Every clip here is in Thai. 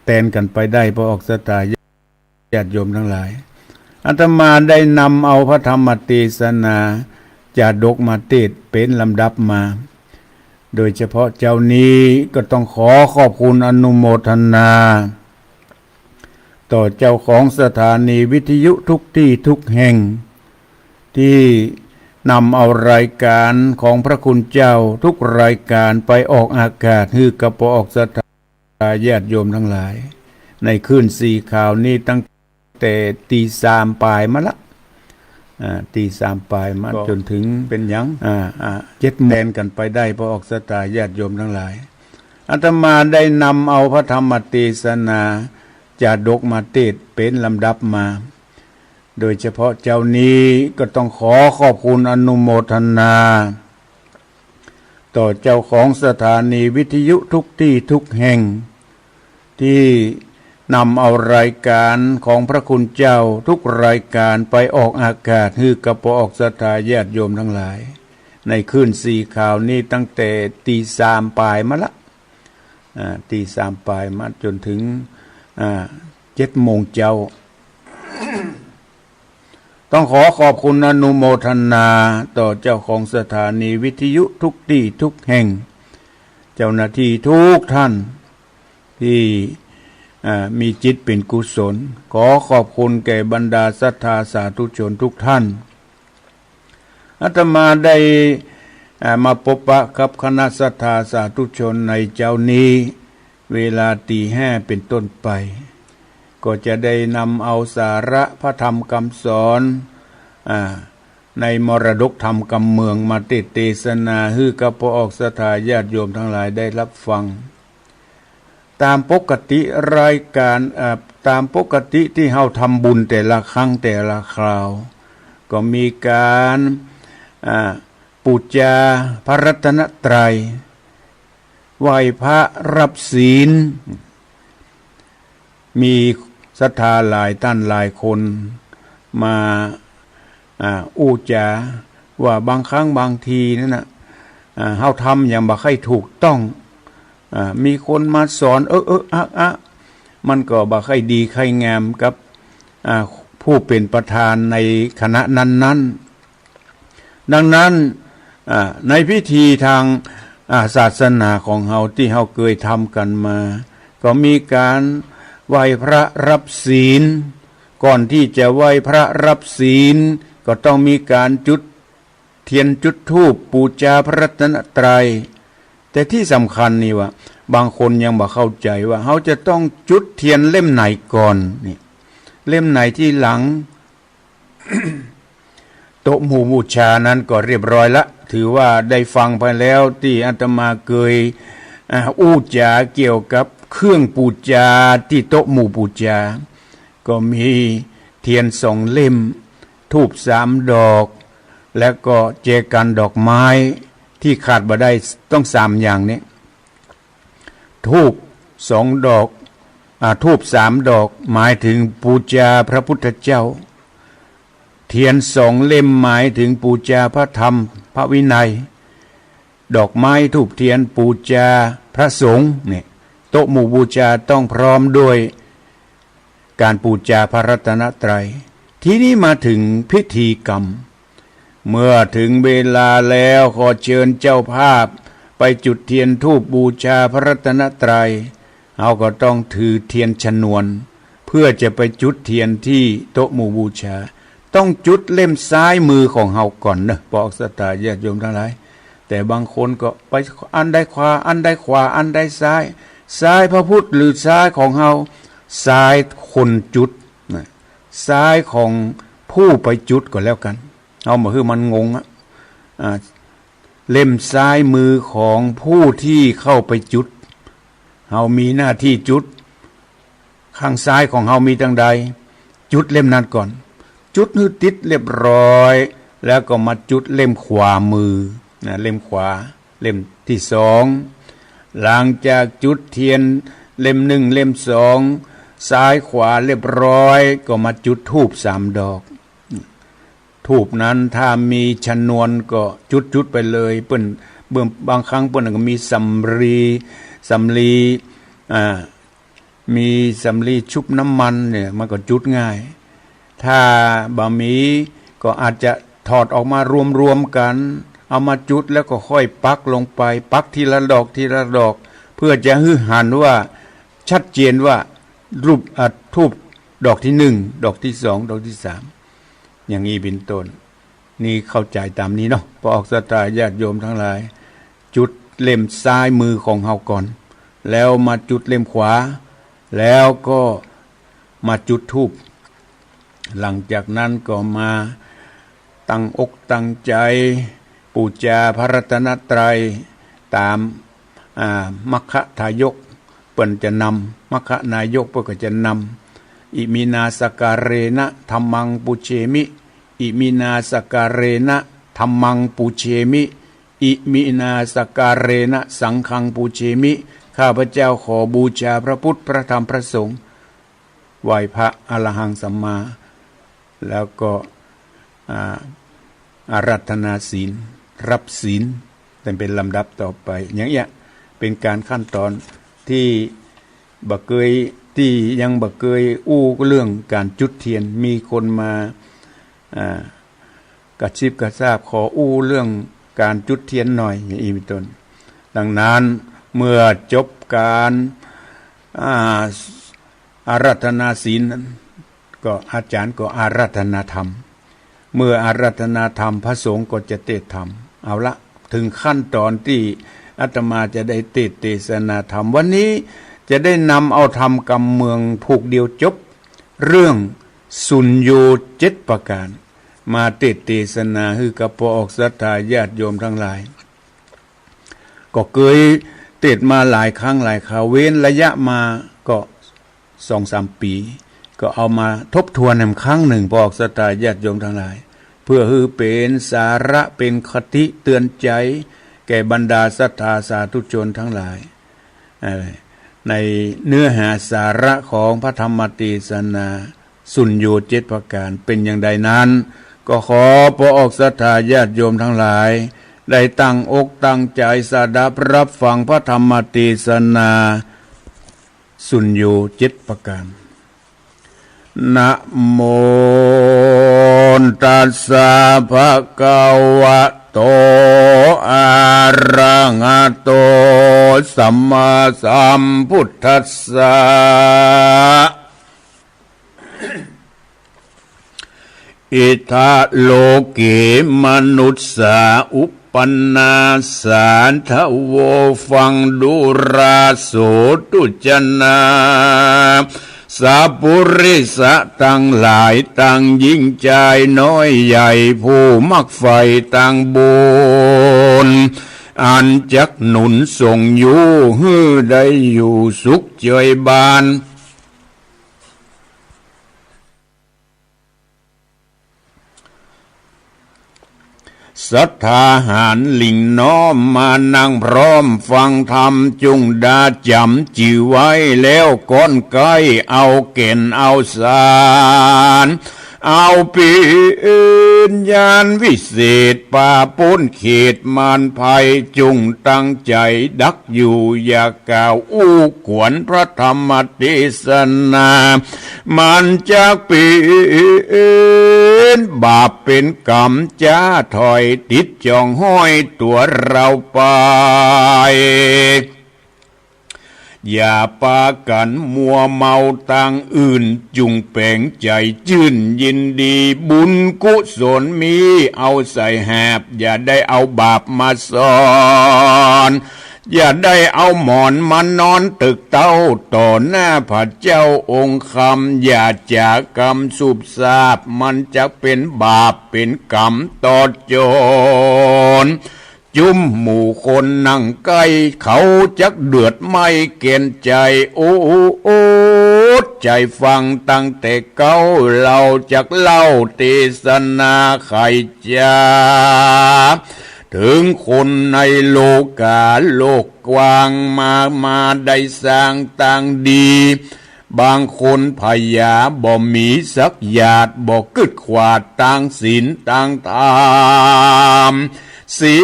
แทนกันไปได้พอออกสตาญาติโยมทั้งหลายอาตมาได้นำเอาพระธรรมเทศนาจาดกมาเทศเป็นลำดับมาโดยเฉพาะเจ้านี้ก็ต้องขอบคุณอนุโมทนาต่อเจ้าของสถานีวิทยุทุกที่ทุกแห่งที่นำเอารายการของพระคุณเจ้าทุกรายการไปออกอากาศให้กับพอออกสถาญาติโยมทั้งหลายในคืนสี่ข่าวนี้ตั้งแต่ตีสามปลายมาละตีสามปลายมาจนถึงเป็นยัง7 โมงกันไปได้พอออกสถาญาติโยมทั้งหลายอาตมาได้นำเอาพระธรรมเทศนาจาดกมาเทศเป็นลำดับมาโดยเฉพาะเจ้านี้ก็ต้องขอบคุณอนุโมทนาต่อเจ้าของสถานีวิทยุทุกที่ทุกแห่งที่นำเอารายการของพระคุณเจ้าทุกรายการไปออกอากาศให้กับพอออกสถาญาติโยมทั้งหลายในคืนสี่ข่าวนี้ตั้งแต่ตีสามปลายมาละตีสามปลายมาจนถึง7 โมงเจ้า ต้องขอบคุณอนุโมทนาต่อเจ้าของสถานีวิทยุทุกที่ทุกแห่งเจ้าหน้าที่ทุกท่านที่มีจิตเป็นกุศลขอบคุณแก่บรรดาศรัทธาสาธุชนทุกท่านอาตมาได้มาพบปะกับคณะศรัทธาสาธุชนในเจ้านี้เวลาตี 5เป็นต้นไปก็จะได้นำเอาสาระพระธรรมคำสอนในมรดกธรรมกำเมืองมาเทศนาให้กับพอออกสถาญาติโยมทั้งหลายได้รับฟังตามปกติรายการตามปกติที่เฮาทำบุญแต่ละครั้งแต่ละคราวก็มีการปูจาพระรัตนตรัยไหว้พระรับศีลมีศรัทธาหลายท่านหลายคนมาอู้จาว่าบางครั้งบางทีนั่นน่ะเฮาทำอย่างบ่ค่อยถูกต้องมีคนมาสอนมันก็บ่ค่อยดีค่อยงามกับผู้เป็นประธานในคณะนั้นๆดังนั้นในพิธีทางศาสนาของเฮาที่เฮาเคยทำกันมาก็มีการไหว้พระรับศีลก่อนที่จะไหว้พระรับศีลก็ต้องมีการจุดเทียนจุดธูปบูชาพระรัตนตรัยแต่ที่สำคัญนี่ว่าบางคนยังบ่เข้าใจว่าเขาจะต้องจุดเทียนเล่มไหนก่อนนี่เล่มไหนที่หลัง โต๊ะหมู่บูชานั้นก็เรียบร้อยละถือว่าได้ฟังไปแล้วที่อาตมาเคยอู้จาเกี่ยวกับเครื่องบูชาที่โต๊ะหมู่บูชาก็มีเทียน2 เล่มธูป3 ดอกและก็เจกันดอกไม้ที่ขาดบ่ได้ต้อง3 อย่างนี้ธูป2 ดอกธูป3 ดอกหมายถึงบูชาพระพุทธเจ้าเทียน2 เล่มหมายถึงบูชาพระธรรมพระวินัยดอกไม้ธูปเทียนบูชาพระสงฆ์เนี่ยโต๊ะหมู่บูชาต้องพร้อมด้วยการบูชาพระรัตนตรัยทีนี้มาถึงพิธีกรรมเมื่อถึงเวลาแล้วขอเชิญเจ้าภาพไปจุดเทียนธูปบูชาพระรัตนตรัยเราก็ต้องถือเทียนชนวนเพื่อจะไปจุดเทียนที่โต๊ะหมู่บูชาต้องจุดเล่มซ้ายมือของเฮาก่อนนะบอกศรัทธาญาติโยมทั้งหลายแต่บางคนก็ไปอันใดขวาอันใดขวาอันใดซ้ายซ้ายพระพุทธหรือซ้ายของเฮาซ้ายคนจุดนะซ้ายของผู้ไปจุดก็แล้วกันเอามาคือมันงงเล่มซ้ายมือของผู้ที่เข้าไปจุดเฮามีหน้าที่จุดข้างซ้ายของเฮามีทางใดจุดเล่มนั้นก่อนจุดให้ติดเรียบร้อยแล้วก็มาจุดเล่มขวามือนะเล่มขวาเล่มที่2หลังจากจุดเทียนเล่ม1เล่ม2ซ้ายขวาเรียบร้อยก็มาจุดธูป3 ดอกธูปนั้นถ้ามีชนวนก็จุดไปเลยเปิ้นบางครั้งเปิ้นก็มีสำลี มีสำลีชุบน้ำมันเนี่ยมันก็จุดง่ายถ้าบะหมี่ก็อาจจะถอดออกมารวมๆกันเอามาจุดแล้วก็ค่อยปักลงไปปักทีละดอกทีละดอกเพื่อจะให้หันว่าชัดเจนว่ารูปทูบดอกที่หนึ่งดอกที่สองดอกที่สามอย่างนี้เป็นต้นนี่เข้าใจตามนี้เนาะพอออกสตาญาติโยมทั้งหลายจุดเล่มซ้ายมือของเฮาก่อนแล้วมาจุดเล่มขวาแล้วก็มาจุดธูปหลังจากนั้นก็มาตั้งอกตั้งใจบูชาพระรัตนตรัยตามมัคคะทายกเปิ้นจะนำมัคคะนายกเปิ้นก็จะนำอิมินาสการเรนะธัมมังปุเชมิอิมินาสการเรนะธัมมังปุเชมิอิมินาสการเรนะสังฆังปุเชมิข้าพเจ้าขอบูชาพระพุทธพระธรรมพระสงฆ์ไหว้พระอรหังสัมมาแล้วก็อาราธนาศีลรับศีลเป็นลำดับต่อไปอย่างเงี้ยเป็นการขั้นตอนที่บักเกยที่ยังบักเกยอู้เรื่องการจุดเทียนมีคนมากระชิบกระซาบขออู้เรื่องการจุดเทียนหน่อยอย่างนี้เป็นต้นดังนั้นเมื่อจบการอาราธนาศีลนั้นก็อาจารย์ก็อาราธนาธรรมเมื่ออาราธนาธรรมพระสงฆ์ก็จะเทศธรรมเอาละถึงขั้นตอนที่อาตมาจะได้เทศนาธรรมวันนี้จะได้นำเอาธรรมกำเมืองผูกเดียวจบเรื่องสุญโญ7ประการมาเทศนาให้กับพอออกศรัทธาญาติโยมทั้งหลายก็เคยเทศมาหลายครั้งหลายคราวเว้นระยะมาก็ 2-3 ปีก็เอามาทบทวนอีกครั้งหนึ่งพอออกศรัทธาญาติโยมทั้งหลายเพื่อให้เป็นสาระเป็นคติเตือนใจแก่บรรดาศรัทธาสาธุชนทั้งหลายในเนื้อหาสาระของพระธรรมเทศนาสุญโญ7ประการเป็นอย่างใดนั้นก็ขอพอออกศรัทธาญาติโยมทั้งหลายได้ตั้งอกตั้งใจสดับรับฟังพระธรรมเทศนาสุญโญ7ประการนะโมตัสสะภะคะวะโตอะระหะโตสัมมาสัมพุทธัสสะอิทะโลเกมนุสสาอุปปันนาสานทโวฟังดุราโสตุจนาสัพพุริสะตั้งหลายตั้งยิ่งใจน้อยใหญ่ผู้มักใฝ่ตั้งบุญอันจักหนุนส่งอยู่ฮือได้อยู่สุขเจยบานศรัทธาหารลิงน้อมมานั่งพร้อมฟังธรรมจุงดาจำจิไว้แล้วก้อนไกเอาเก่นเอาสารเอาปีญาณวิเศษป่าพ้นเขตมารภัยจุงตั้งใจดักอยู่อย่ากล่าวอู้ขวนพระธรรมเทศนามันจะปีบาปเป็นกรรมจ้าถอยติดจองห้อยตัวเราไปอย่าปากันมัวเมาต่างอื่นจุงแปลงใจชื่นยินดีบุญกุศลมีเอาใส่แหบอย่าได้เอาบาปมาซ่อนอย่าได้เอาหมอนมานอนตึกเต้าต่อหน้าพระเจ้าองค์คำอย่าจากกรรมสุบซาบมันจะเป็นบาปเป็นกรรมต่อโจรจุ่มหมู่คนนั่งใกล้เขาจักเดือดไม่เกณฑ์ใจโอ้ใจฟังตั้งแต่เก้าเราจักเล่าเทศนาไขจาถึงคนในโลกาโลกกว้างมาได้สร้างต่างดีบางคนพยาบ่มีสักหยาดบ่กึดขวาดต่างศีลต่างธรรม ศี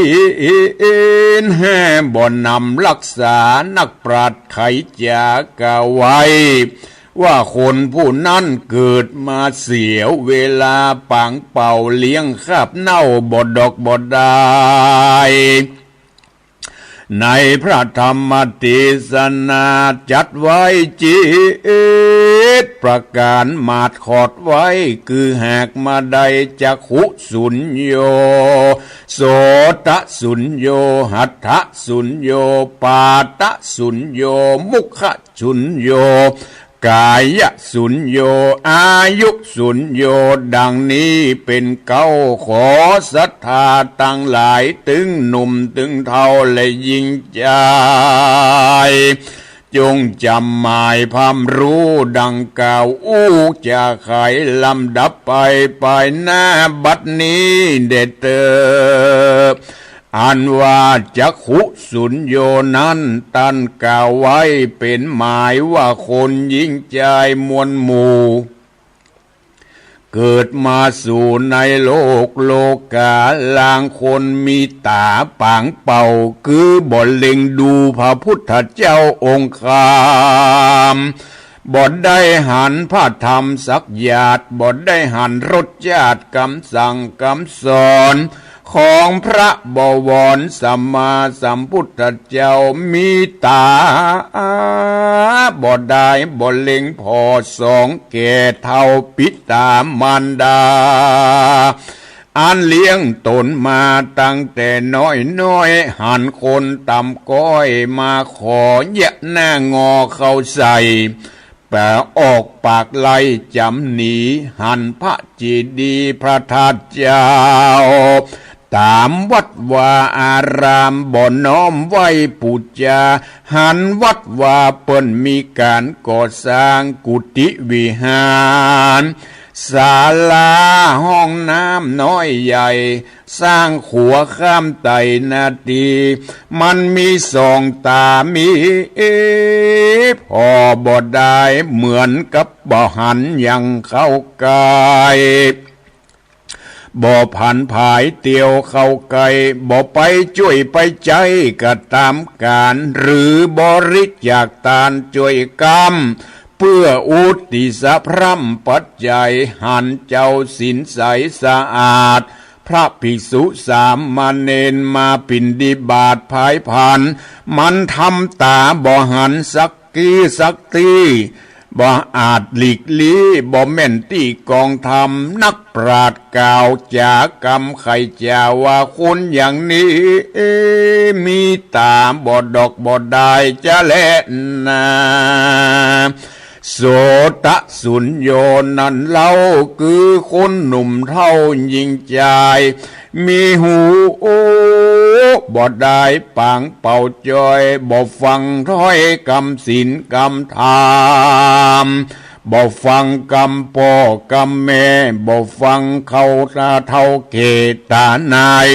ลแห่บ่นำรักษานักปราชญ์ไขจากะไว้ว่าคนผู้นั้นเกิดมาเสียเวลาปางเป่าเลี้ยงคาบเน่าบ่ดอกบ่ได้ในพระธรรมเทศนาจัดไว้จิตประการมาดขอดไว้คือหากมาใดจักขุสุญโยโสตสุญโยหัตถสุญโยปาตสุญโยมุขสุญโยกายสุญโยอายุสุญโยดังนี้เป็นเก้าขอศรัทธาตั้งหลายตึงหนุ่มตึงเท่าและยิ่งใจจงจำหมายพามรู้ดังกล่าวจะไขลำดับไปหน้าบัดนี้เด็ดเตออันว่าจักขุสุญโยนั้นตันกล่าวไว้เป็นหมายว่าคนยิ่งใจมวลหมู่เกิดมาสู่ในโลกาลางคนมีตาปางเป่าคือบ่เล็งดูพระพุทธเจ้าองค์คามบ่ได้หันพระธรรมสักหยาดบ่ได้หันรสชาติคำสั่งคำสอนของพระบวรสัมมาสัมพุทธเจ้ามีตาบ่ได้บ่เล็งพอสองแก่เท่าปิตามารดาอันเลี้ยงตนมาตั้งแต่น้อยหันคนต่ำก้อยมาขอแยะหน้างอเข้าใส่แปะออกปากไล่จำหนีหันพระเจดีย์พระธาตุเจ้าตามวัดวาอารามบ่น้อมไว้ปูจาหันวัดวาเปิ้นมีการก่อสร้างกุฏิวิหารศาลาห้องน้ำน้อยใหญ่สร้างขัวข้ามไตนาทีมันมีสองตามีพอบ่ได้เหมือนกับบ่หันยังเข้ากายบ่ผันผายเตียวเข้าไกลบ่ไปช่วยไปใจก็ตามการหรือบริจาคทานช่วยกรรมเพื่ออุทิศพร่ำปัจจัยหันเจ้าศีลใสสะอาดพระภิกษุสามเณรมาปิณฑบาตภายพันมันทำตาบ่หันสักกี้สักทีบ่อาจหลีกลี่บ่แม่นที่กองธรรมนักปราชญ์กล่าวจากกรรมไขจาว่าคนอย่างนี้มีตาบ่ดอกบ่ได้จะแลนาโสตสุญโยนั้นเล่าคือคนหนุ่มเท่ายิ่งใจมีหูบ่ได้ปางเป่าจอยบ่ฟังถ้อยคำศีลคำธรรมบ่ฟังคำพ่อคำแม่บ่ฟังเขาเท่าเกตานาย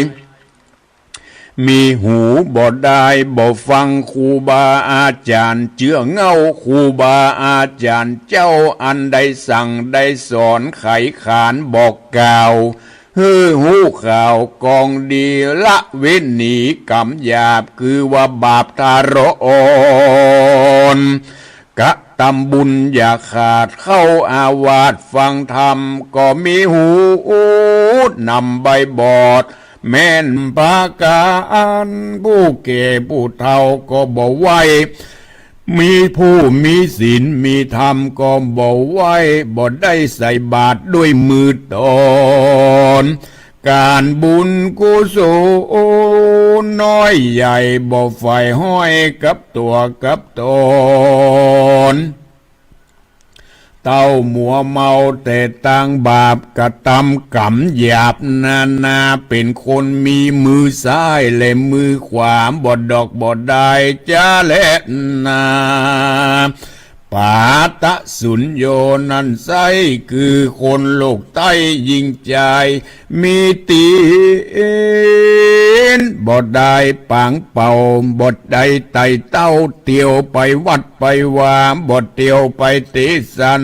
มีหูบ่ได้บ่ฟังครูบาอาจารย์เจื้อเงาครูบาอาจารย์เจ้าอันใดสั่งได้สอนไขขานบอกกล่าวหูข่าวกองดีละเว้นหนีกรรมหยาบคือว่าบาปทารอนกะตำบุญอย่าขาดเข้าอาวาสฟังธรรมก็มีหูนำใบบอดแม่นปาการผู้แก่ผู้เฒ่าก็บ่ไหวมีผู้มีศีลมีธรรมก็บ่ไหวบ่ได้ใส่บาตรด้วยมือตนการบุญกุศลน้อยใหญ่บ่ไฟห้อยกับตัวกับตนเต้ามัวเมาแต่ต่างบาปกระทำกรรมหยาบนาเป็นคนมีมือซ้ายและมือขวาบ่ดอกบ่ได้จะเล่นนาปาตสุญโยนั้นไซคือคนโลกใต้ยิ่งใจมีตีนบ่ได้ปางเป่าบ่ได้ไต่เต้าเตียวไปวัดไปวาบ่เตียวไปเตสัน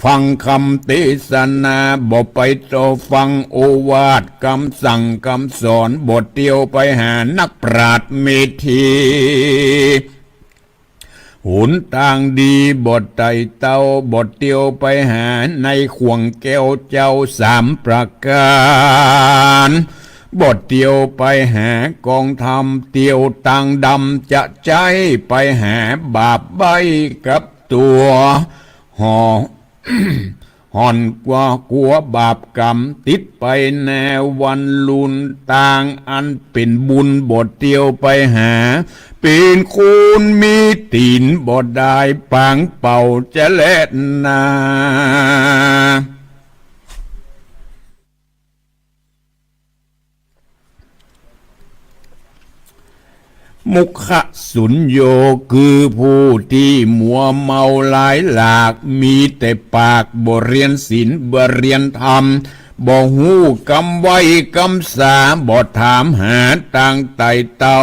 ฝ ฟังคำเทศนาบ่ไปต่อฟังโอวาทคำสั่งคำสอนบทเดียวไปหานักปราชญ์เมธีหุนทางดีบทไต่เต้าบทเดียวไปหาในข่วงแก้วเจ้าสามประการบทเดียวไปหากองธรรมเตียวตังดำจะใจไปหาบาปใบกับตัวห่อ ห่อนกว่ากลัวบาปกรรมติดไปแนววันลุนต่างอันเป็นบุญบทเดียวไปหาเป็นคุณมีตีนบทได้ปางเป่าจะเล่นนามุขสุญโยคือผู้ที่มัวเมาหลายหลากมีแต่ปากบ่เรียนศีลบ่เรียนธรรมบ่หูกำไว้กำสาบ่ถามหาต่างไต่เต่า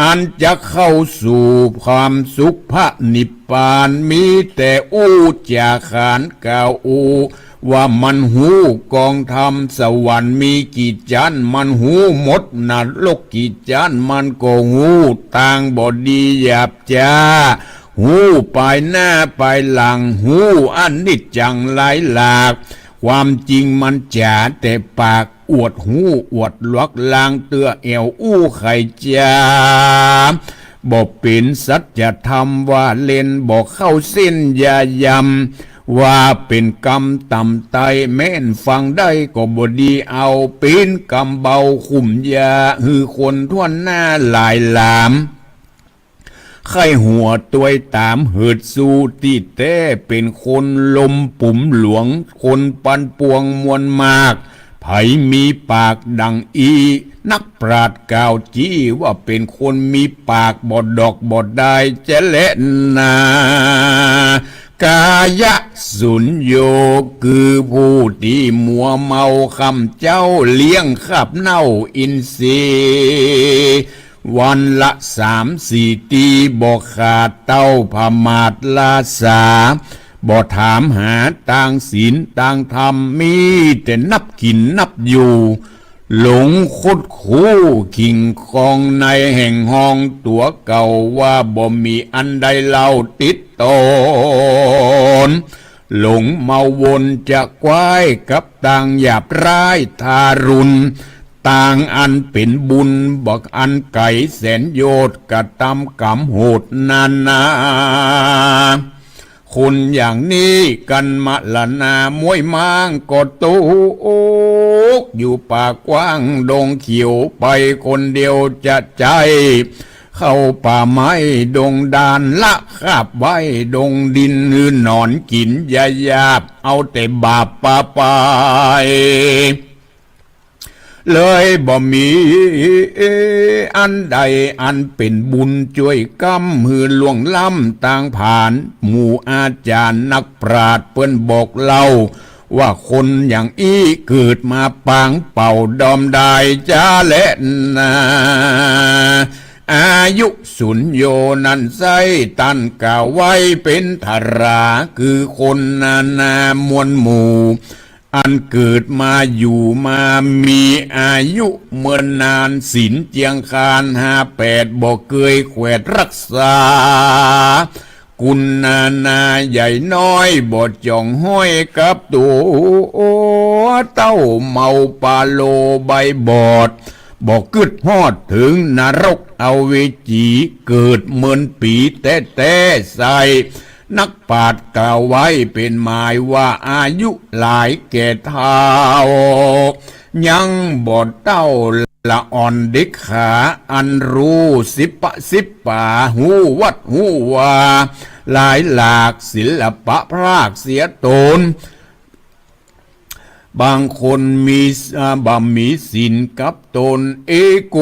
อันจะเข้าสู่ความสุขพระนิพพานมีแต่อู้จาขานกล่าวอู้ว่ามันหูกองธรรมสวรรค์มีกี่จันมันหูหมดนัดโลกกี่จันมันก็หูต่างบ่ดีหยาบจ้าหูไปหน้าไปหลังหูอันนิจจังหลายหลากความจริงมันจ๋าแต่ปากอวดหูอวดลวกลางเตือเอวอู้ไข่จ้าบอกเป็นสัจธรรมว่าเล่นบอกเข้าเส้นยายำว่าเป็นกรรมต่ำไตแม่นฟังได้ก็บดีเอาเป็นกรรมเบาขุมยาหือคนท่วนหน้าหลายหลามไข้หัวตัวตามเหิดสู้ที่แต้เป็นคนลมปุ่มหลวงคนปันปวงมวลมากไผมีปากดังอีนักปราชญ์กล่าวจี้ว่าเป็นคนมีปากบดดอกบดได้จะเล่นนากายสุญโยคือผู้ที่มัวเมาคำเจ้าเลี้ยงขับเน่าอินทรีย์วันละ3-4 ตีบอกขาดเต้าพมาดลาสาบ่ถามหาต่างศีลต่างธรรมมีแต่นับกินนับอยู่หลงคดคู่ขิงคองในแห่งห้องตัวเก่าว่าบ่มีอันใดเล่าติดตนหลงเมาวนจะควายกับต่างหยาบร้ายทารุณต่างอันเป็นบุญบอกอันไก่แสนโยชน์กระทำกรรมโหดนานาคนอย่างนี้กันมะละนามวยม้างกดตุกอยู่ป่ากว้างดงเขียวไปคนเดียวจะใจเข้าป่าไม้ดงดานละคาบไว้ดงดินหือนอนกินยาหยาบเอาแต่บาปปาไปเลยบ่มีอันใดอันเป็นบุญช่วยกำหือล่วงล้ำต่างผ่านหมู่อาจารย์นักปราชญ์เปิ้นบอกเล่าว่าคนอย่างอีเกิดมาปางเป่าดอมได้จ้าและนาอายุสุญโยนันไซตันกล่าวไว้เป็นธาราคือคนนานามวลหมู่อันเกิดมาอยู่มามีอายุเมื่อนานศีลเจียงคาน58บ่เคยแขวดรักษากุณนาใหญ่น้อยบ่จ่องห้อยกับตัวเต้าเมาปาโลใบบอดบอกกึดฮอดถึงนรกเอาเวจีเกิดเหมือนปีแต่ใส่นักปราชญ์กล่าวไว้เป็นหมายว่าอายุหลายแก่เท่ายังบ่เต้าละอ่อนเด็กขาอันรู้สิบป่าหูวัดหูว่าหลายหลากศิลปะพรากเสียตนบางคนมีศีลกับตนเอโก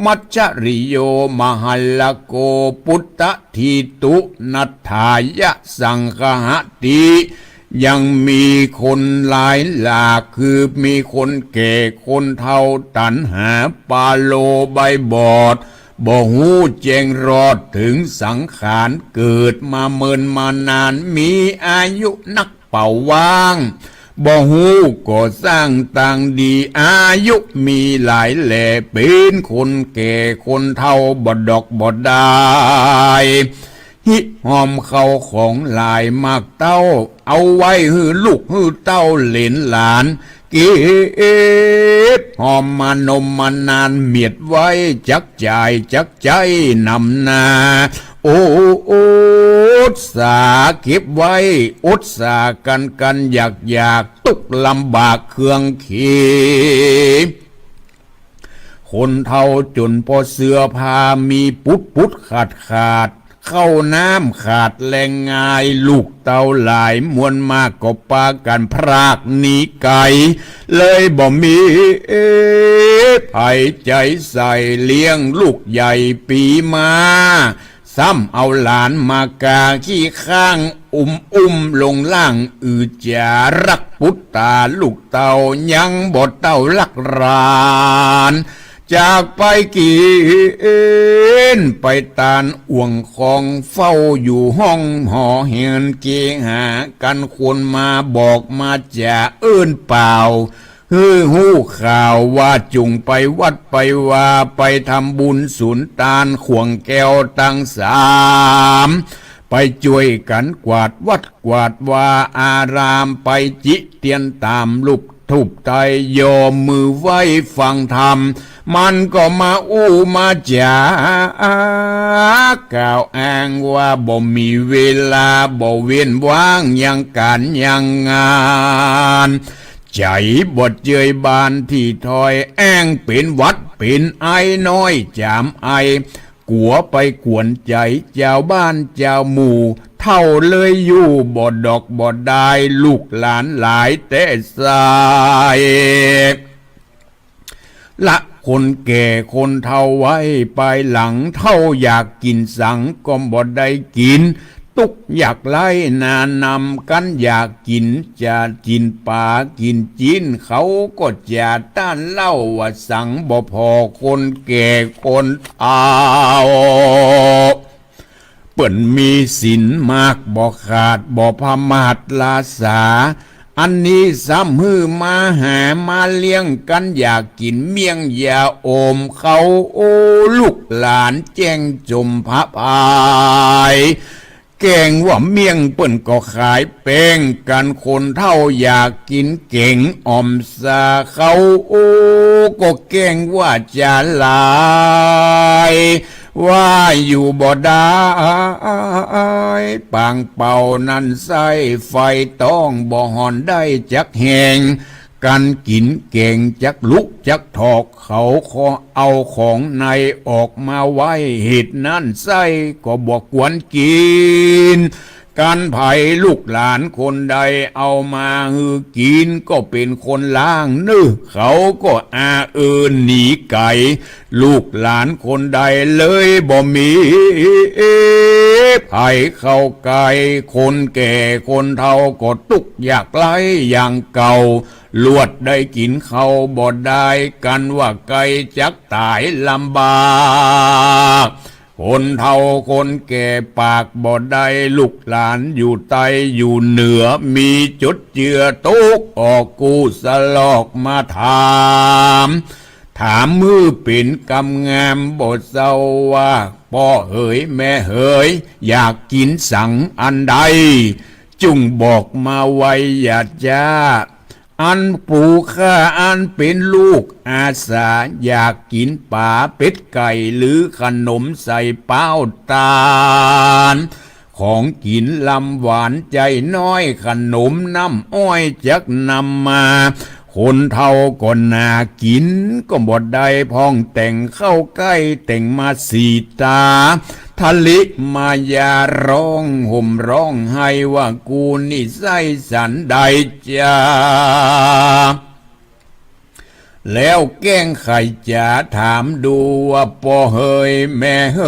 มัจจริโยมหัลลโกปุตตทิตุนัฏฐายะสังฆหติยังมีคนหลายหลากคือมีคนแก่คนเฒ่าตัณหาปาโลใบบอด บ่หูแจ้งรอดถึงสังขารเกิดมาเมินมานานมีอายุนักเป่าว่างบ่หูก็สร้างต่างดีอายุมีหลายแหล่เป็นคนแก่คนเฒ่าบ่ดอกบ่ได้ฮิหอมเข้าของหลายมากเต้าเอาไว้ฮือลูกฮือเต้าเหลนหลานเก็บหอมมานมมานานเมียดไว้จักจ่ายจักใจนำนาโอ้สาเก็บไว้อดสากันอยากตุกลำบากเครื่องขีคนเท่าจนพอเสื้อผ้ามีปุดขาดเข้าน้ำขาดแรงงายลูกเต่าหลายมวลมากก็ปากันพรากหนีไก่เลยบ่มีไผใจใส่เลี้ยงลูกใหญ่ปีมาซ้ำเอาหลานมากาขี้ข้างลงล่างจารักปุตตาลูกเต่ายังบ่เต่าลักรานจากไปกินไปตานอ่วงของเฝ้าอยู่ห้องหอเห็นเกหากันควรมาบอกมาจะเอื้นเปล่าหูข่าวว่าจุงไปวัดไปว่าไปทำบุญสุนตานขวงแก้วตั้งสามไปช่วยกันกวาดวัดกวาดว่าอารามไปจิเตียนตามลูกทุบไตยอมมือไว้ฟังธรรมมันก็มามาจากล่าวอ้างว่าบ่มีเวลาบ่เวียนว่างยังการยังงานใจบดเจยบานที่ถอยแองเป็นวัดเป็นไอ้น้อยจามไอกัวไปกวนใจเจ้าบ้านเจ้าหมู่เท่าเลยอยู่บ่ดอกบ่ได้ลูกหลานหลายแต่สายละคนแก่คนเท่าไว้ไปหลังเท่าอยากกินสังก็บ่ได้กินตุกอยากไล่นานำกันอยากกินจะกินปลากินจีนเขาก็จะต้านเล่าว่าสังบ่พอคนแก่คนเฒ่าเปิ่นมีศีลมากบ่ขาดบ่พมาทลาสาอันนี้ซ้ำฮือมาหามาเลี้ยงกันอยากกินเมี่ยงยาโอมเขาลูกหลานแจ้งจมพระพายแกงว่าเมี่ยงเปิ้นก็ขายแป้งกันคนเท่าอยากกินเก่งอ่อมซาเขาก็แกงว่าจะลายว่าอยู่บ่ได้ปางเป่านั้นใส่ไฟต้องบ่หอนได้จักแหงกันกินเก่งจักลุกจักถอกเขาขอเอาของในออกมาไว้เหตุนั้นใส่ก็บอกกวนกินการไผ่ลูกหลานคนใดเอามาฮือกินก็เป็นคนล่างนึเขาก็อาหนีไก่ลูกหลานคนใดเลยบ่มีไผ่เข้าไก่คนแก่คนเฒ่าก็ตุกอยากไล่อย่างเก่าลวดได้กินเขาบ่ได้กันว่าไก่จักตายลำบากคนเฒ่าคนแก่ปากบ่ได้ลูกหลานอยู่ใต้อยู่เหนือมีจุดเจือตุกออกกูสลอกมาถามมือเป็นกำงามบทเศร้าว่าพ่อเอ๋ยแม่เอ๋ยอยากกินสังอันใดจุงบอกมาไว้อย่าจ้าอันปูข้าอันเป็นลูกอาสาอยากกินปลาเป็ดไก่หรือขนมใส่เป้าตาลของกินลำหวานใจน้อยขนมน้ำอ้อยจักนำมาคนเท่าก็น่ากินก็บ่ได้พ้องแต่งเข้าใกล้แต่งมาสีตาทะลิมายาร้องห่มร้องให้ว่ากูนี่ไส้สันใดจ้าแล้วแก้งไข่จะถามดูว่าพ่อเฮยแม่เฮ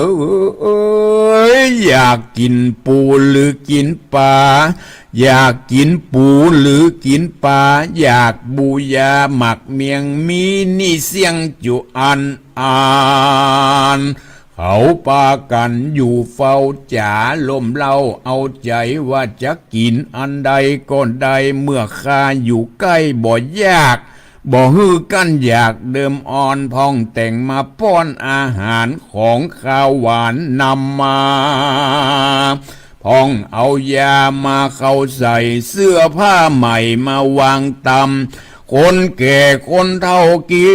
ยอยากกินปูหรือกินปลาอยากกินปูหรือกินปลาอยากบูยาหมักเมียงมีนี่เสียงจุอันอ่าน เขาปากันอยู่เฝ้าจ๋าลมเล่าเอาใจว่าจะกินอันใดก็ได้เมื่อข้าอยู่ใกล้บ่ยากบ่ฮือกันอยากเดิมอ่อนพองแต่งมาป้อนอาหารของข้าวหวานนำมาพองเอายามาเข้าใส่เสื้อผ้าใหม่มาวางตำคนแก่คนเฒ่ากิ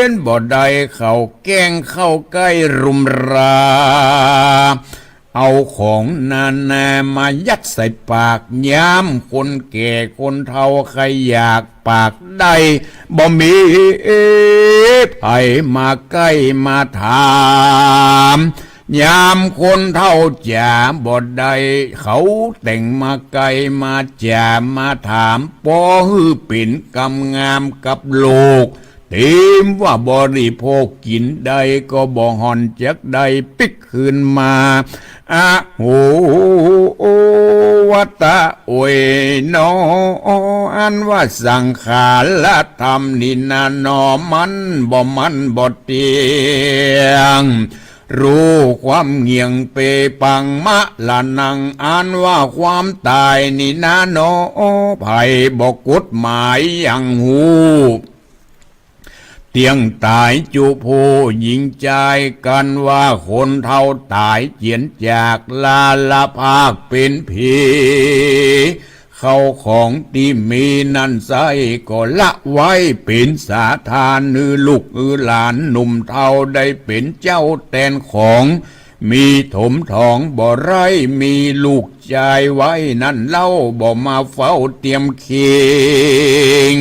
นบ่ได้เข้าแกงเข้าใกล้รุมราเอาของนามายัดใส่ปากย้ำคนแก่คนเฒ่าใครอยากปากได้บ่มีไผมาใกล้มาถามยามคนเท่าจ่าบ่ได้เขาแต่งมาไกลมาจ่ามาถามปอฮือเป็นกำงามกับโลกทีมว่าบริโภคกินได้ก็บ่หอนจักได้ปิกคืนมาอะโหวัตะโอยนออันว่าสังขารละธรรมนินานอมันบ่เตียงรู้ความเงียงเปปังมะละนังอ่านว่าความตายนี่นะโนไผ่บอกกฎหมายอย่างหูเตียงตายจุโพยิงใจกันว่าคนเท่าตายเจียนจากลาละภาคเป็นผีเข้าของที่มีนั่นใส่ก็ละไว้เป็นสาธารนือลูกหลานหนุ่มเท่าได้เป็นเจ้าแทนของมีถมทองบ่ไรมีลูกชายไว้นั่นเล่าบ่มาเฝ้าเตรียมเคียง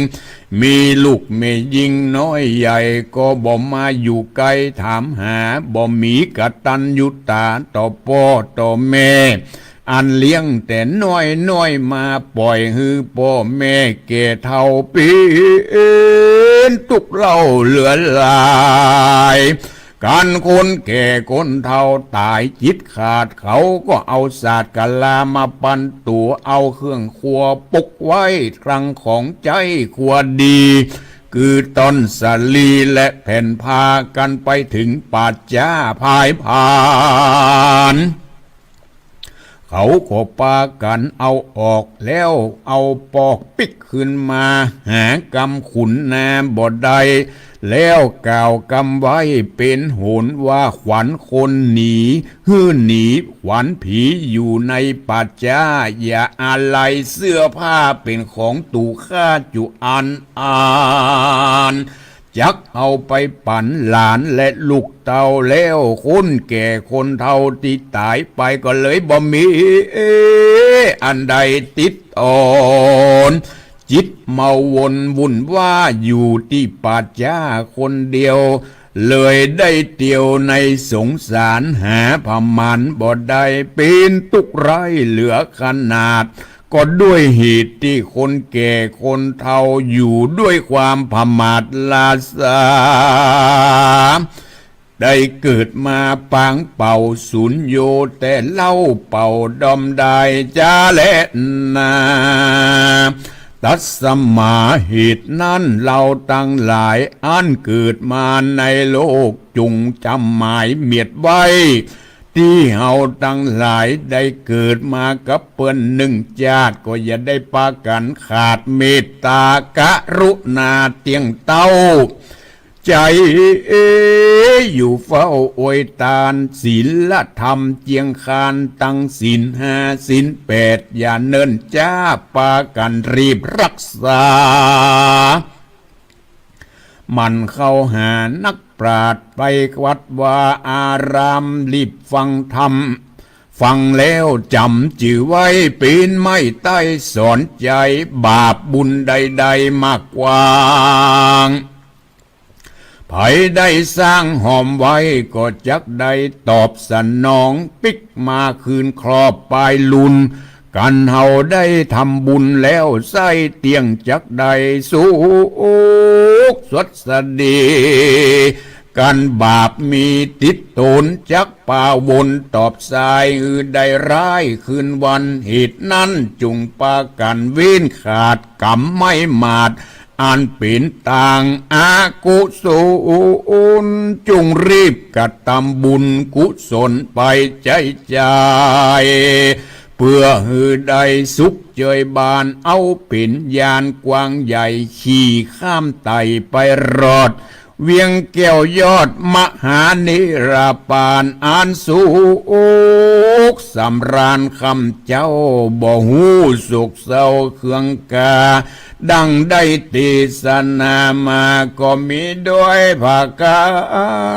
มีลูกเมยิงน้อยใหญ่ก็บ่มาอยู่ไกลถามหาบ่มีกตัญญูตาต่อพ่อต่อแม่อันเลี้ยงแต่น้อยมาปล่อยฮือพ่อแม่แก่เท่าปีนตุกเล่าเหลือลายการคนแก่คนเฒ่าตายจิตขาดเขาก็เอาศาสตร์กะลามาปันตัวเอาเครื่องครัวปุกไว้ครังของใจครัวดีคือต้นสาลีและแผ่นพากันไปถึงป่าจ้าพายผ่านเขาก็ปากันเอาออกแล้วเอาปอกปิกขึ้นมาหากำขุนนาบ่ได้แล้วกล่าวกำไว้เป็นโหนว่าขวัญคนหนีหื้อหนีขวัญผีอยู่ในป่าจ้าอย่าอะไรเสื้อผ้าเป็นของตู่ข้าจุอันจักเอาไปปั่นหลานและลูกเต่าแล้วคนแก่คนเฒ่าที่ตายไปก็เลยบ่มีอันใดติดอ่อนจิตเมาวนวุ่นว่าอยู่ที่ป่าจ้าคนเดียวเลยได้เตียวในสงสารหาพมันบ่ได้เป็นตุกไรเหลือขนาดก็ด้วยเหตุที่คนแก่คนเฒ่าอยู่ด้วยความพมาทลาสาได้เกิดมาปางเป่าสุญโยแต่เล่าเป่าดอมได้จ้าและนาตัดสมาเหตุนั้นเราตั้งหลายอันเกิดมาในโลกจุงจำหมายเมียดไว้ที่เฮาตั้งหลายได้เกิดมากับเปิ้นหนึ่งชาติก็อย่าได้ปากันขาดเมตตากรุณาเตียงเต้าใจอยู่เฝ้าอวยตานศีลธรรมเจียงคานตั้งศีลห้าศีลแปดอย่าเนิ่นจ้าปากันรีบรักษามันเข้าหานักปราชญ์ไปวัดว่าอารามรีบฟังธรรมฟังแล้วจำจื่อไว้ปีนไม่ใต้สอนใจบาปบุญใดๆมากกว่าไผได้สร้างหอมไว้ก็จักได้ตอบสนองปิกมาคืนครอบปลายลุนกันเฮาได้ทำบุญแล้วใส่เตียงจักได้สุขสดสดีกันบาปมีติดตนจักป่าวนตอบสายได้ร้ายคืนวันเหตุนั้นจุงปากันเว้นขาดกรรมไม่มาด อันเป็นต่างอากุศลจงรีบกระทำบุญกุศลไปใจใจเพื่อหือได้สุขเจยบานเอาเป็นยานกว้างใหญ่ขี่ข้ามไต่ไปรอดเวียงแก้วยอดมหานิราปานอันสุขสำราญคำเจ้าบ่หูสุขเศร้าเครื่องกาดังได้ติสนามาก็มีด้วยภากา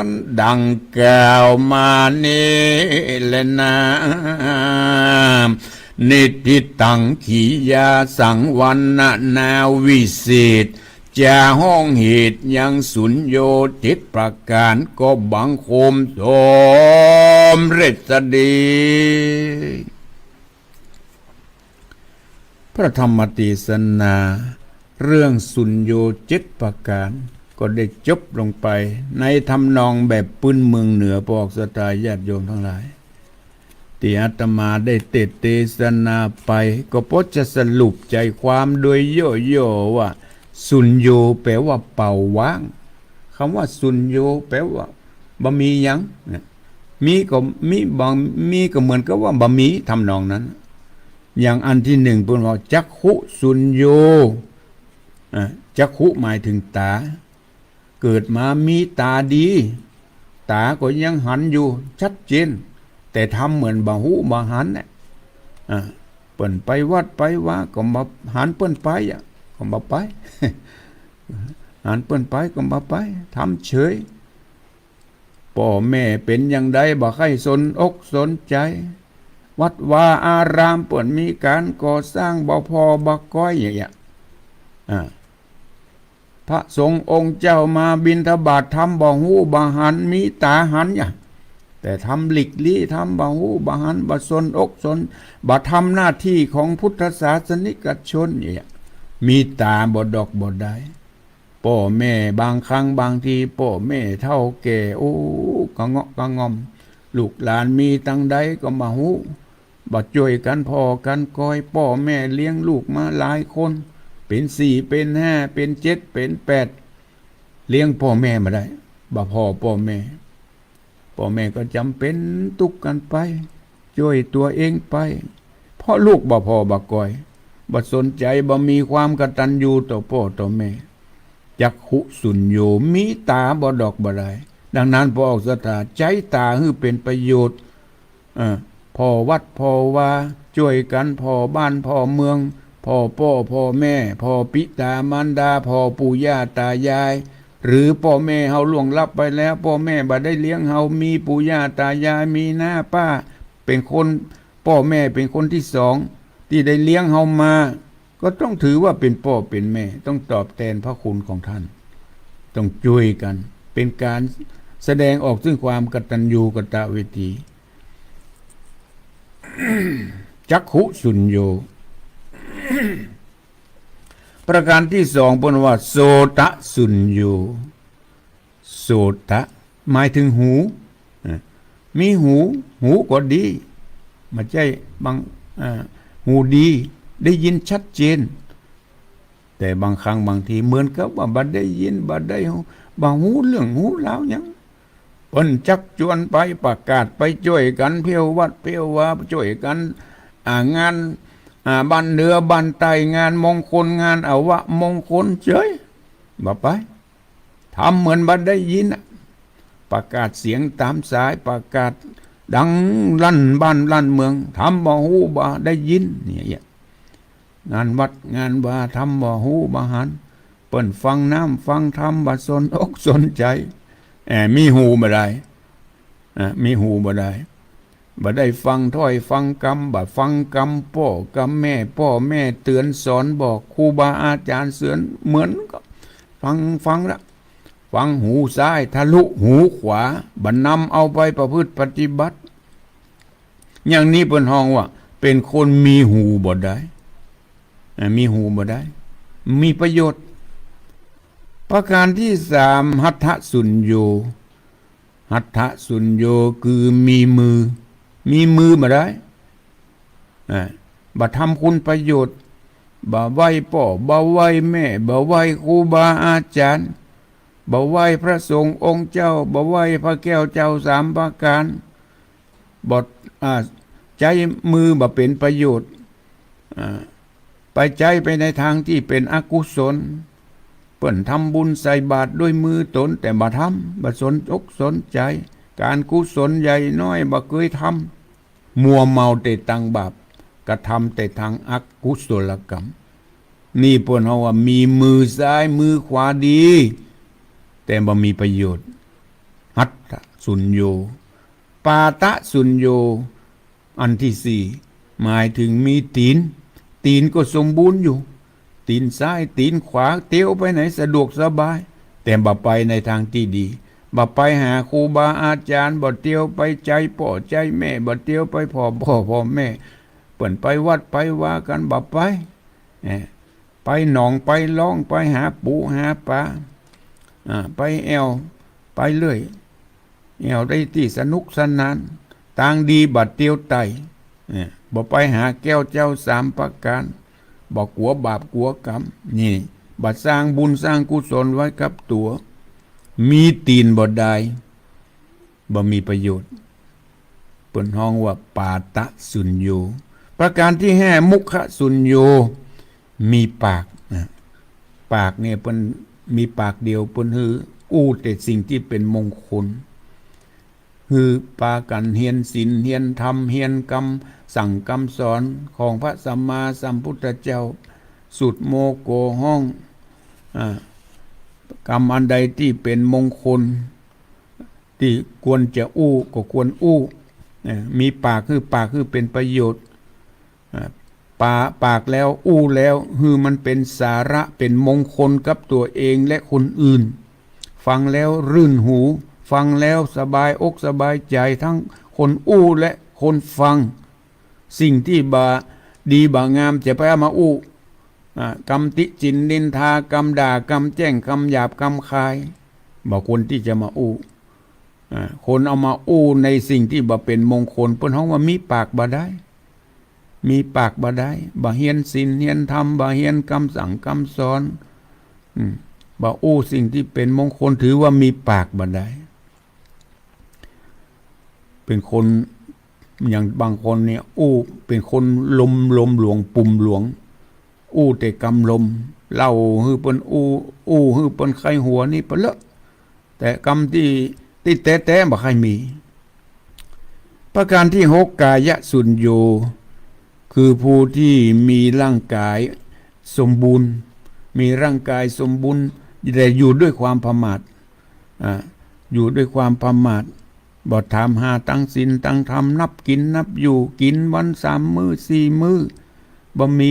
รดังกล่าวมานี้แลนะนิติตังขียาสังวันนาวิเศษจะห้องเหตุยังสุญโยติประการก็บังคมสมเร็จสดีพระธรรมเทศนาเรื่องสุญโย7ประการก็ได้จบลงไปในทำนองแบบปื้นเมืองเหนือพวกสตาญาติโยมทั้งหลายที่อาตมาได้เทศนาไปก็เพราะจะสรุปใจความโดยย่อๆว่าสุญโยแปลว่าเป่าว่างคำว่าสุญโยแปลว่าบะหมี่ยังมีก็เหมือนกับว่าบะหมี่ทำนองนั้นอย่างอันที่หนึ่งพูดว่าจักขุสุญโยจักขุหมายถึงตาเกิดมามีตาดีตาก็ยังหันอยู่ชัดเจนแต่ทำเหมือนบะหูบะหันเนี่ยเปิ่นไปวัดไปว่าก็มาหันเปิ่นไปก็มาไปหันเปิ่นไปก็มาไปทำเฉยพ่อแม่เป็นอย่างใดบ่ใครสนอกสนใจวัดวาอารามเปิ่นมีการก่อสร้างบ่พอบ่ก้อยอย่างเงี้ยพระสงฆ์องค์เจ้ามาบิณฑบาตทำบ่หูบ่หันมีตาหันอย่างแต่ทำหลีกลี่ทำบ่หูบ่หันบ่สนอกสนบ่ทำหน้าที่ของพุทธศาสนิกชนเนี่ยมีตาบ่ดอกบ่ได้พ่อแม่บางครั้งบางทีพ่อแม่เฒ่าแก่โอ้กะเงาะกะงอมลูกหลานมีตังใดก็มาหูบ่ช่วยกันพ่อกันคอยพ่อแม่เลี้ยงลูกมาหลายคนเป็น4เป็น5เป็น7เป็น8เลี้ยงพ่อแม่มาได้บ่พอพ่อแม่ก็จำเป็นตุกกันไปช่วยตัวเองไปเพราะลูกบ่พอบ่ก้อยบ่สนใจบ่มีความกตัญญูต่อพ่อต่อแม่จักขุสุญโยมีตาบ่ดอกบ่ได้ดังนั้นพอออกสถาใจตาให้เป็นประโยชน์พ่อวัดพ่อว่าช่วยกันพ่อบ้านพ่อเมืองพ่อพ่อแม่พ่อปิตามารดาพ่อปู่ย่าตายายหรือพ่อแม่เฮาล่วงลับไปแล้วพ่อแม่บ่ได้เลี้ยงเฮามีปู่ย่าตายายมีน้าป้าเป็นคนพ่อแม่เป็นคนที่สองที่ได้เลี้ยงเฮามาก็ต้องถือว่าเป็นพ่อเป็นแม่ต้องตอบแทนพระคุณของท่านต้องช่วยกันเป็นการแสดงออกซึ่งความกตัญญูกตเวที จักขุสุญโย ประการที่สองพูดว่าโสตสุญโยโสตหมายถึงหูมีหูก็ดีไม่ใช่บางหูดีได้ยินชัดเจนแต่บางครั้งบางทีเหมือนกับว่าบ่ได้ยินบ่ได้บ่หูเรื่องหูแล้วยังเพิ่นจักชวนไปประกาศไปช่วยกันเพียววัดเพียวว่าช่วยกันงานบ้านเหนือบ้านใต้งานมงคลงานอวะมงคลเฉยบ่ไปทำเหมือนบ่ได้ยินประกาศเสียงตามสายประกาศดังลั่นบ้านลั่นเมืองทำบ่ฮู้บ่ได้ยินเนี่ยงานวัดงานว่าทำบ่ฮู้บ่หันเปิ้นฟังน้ำฟังธรรมบ่สนอกสนใจมีหูบ่ได้มีหูบ่ได้ฟังถ้อยฟังกรรมบ่ฟังกรรมพ่อกรรมแม่พ่อแม่เตือนสอนบอกครูบาอาจารย์เสือนเหมือนก็ฟังละฟังหูซ้ายทะลุหูขวาบันนำเอาไปประพฤติปฏิบัติอย่างนี้เป็นห้องว่าเป็นคนมีหูบ่ได้มีหูบ่ได้มีประโยชน์ประการที่สามหัตถสุญโยหัตถสุญโยคือมีมือบ่ได้บ่ทำคุณประโยชน์ บ่ไหว้พ่อบ่ไหว้แม่บ่ไหว้ครูบาอาจารย์บ่ไหว้พระสงฆ์องค์เจ้าบ่ไหว้พระแก้วเจ้าสามประการบ่ใจมือบ่เป็นประโยชน์ไปใจไปในทางที่เป็นอกุศลเปิ้นทำบุญใส่บาตรด้วยมือตนแต่บ่ทำบ่สนอกสนใจการกุศลใหญ่น้อยบ่เคยทำมัวเมาแต่ทางบาปกระทำแต่ทางอกุศลกรรมนี่เปิ้นเฮาว่ามีมือซ้ายมือขวาดีแต่บ่มีประโยชน์หัตถสุญโญปาตะสุญโญอันที่สี่หมายถึงมีตีนก็สมบูรณ์อยู่ตีนซ้ายตีนขวาเตี้ยวไปไหนสะดวกสบายแต่บ่ไปในทางที่ดีบ่ไปหาครูบาอาจารย์บ่เตี้ยวไปใจพ่อใจแม่บ่เตี้ยวไปพ่อแม่เปิ้นไปวัดไปว่ากันบ่ไปหนองไปล่องไปหาปูหาปลาไปแอวไปเรื่อยแอวได้ที่สนุกสนานต่างดีบัดเตียวไตบ่ไปหาแก้วเจ้าสามประการบ่กลัวบาปกลัวกรรมนี่บัดสร้างบุญสร้างกุศลไว้กับตัวมีตีนบ่ได้บ่มีประโยชน์เปิ้นฮ้องว่าปาตะสุญโญประการที่ห้ามุขสุญโญมีปากปากเนี่ยเปิ้นมีปากเดียวเปิ้นฮืออู้แต่สิ่งที่เป็นมงคลคือปากันเฮียนศีลเฮียนธรรมเฮียนกรรมสั่งคำสอนของพระสัมมาสัมพุทธเจ้าสุดโมโกห้องกรรมอันใดที่เป็นมงคลที่ควรจะอู้ก็ควรอู้มีปากคือเป็นประโยชน์ปากแล้วอู้แล้วคือมันเป็นสาระเป็นมงคลกับตัวเองและคนอื่นฟังแล้วรื่นหูฟังแล้วสบายอกสบายใจทั้งคนอู้และคนฟังสิ่งที่บ่ดีบ่งามจะไปเอามาอู้กรรมติจินนินทากรรมด่ากรรมแจ้งคำหยาบคำคายบ่ควรที่จะมาอู้คนเอามาอู้ในสิ่งที่บ่เป็นมงคลเพิ่นฮ้องว่ามีปากบ่ได้มีปากบ่ได้บ่เฮียนศีลเฮียนธรรมบ่เฮียนคำสั่งคำสอนบ่อู้สิ่งที่เป็นมงคลถือว่ามีปากบ่ได้เป็นคนอย่างบางคนเนี่ยอู้เป็นคนลมหลวงปุ่มหลวงอู้แต่กำลมเล่าฮือเปิ้นอู้ฮือเปิ้นไข้หัวนี่เปิ้นเลอะแต่กำที่แท้ๆบ่ใครมีประการที่หกกายสุญโญคือผู้ที่มีร่างกายสมบูรณ์มีร่างกายสมบูรณ์แต่อยู่ด้วยความประมาทอยู่ด้วยความประมาทบ่ถามหาตั้งศีลตั้งธรรมนับกินนับอยู่กินวัน3 มื้อ4 มื้อบ่มี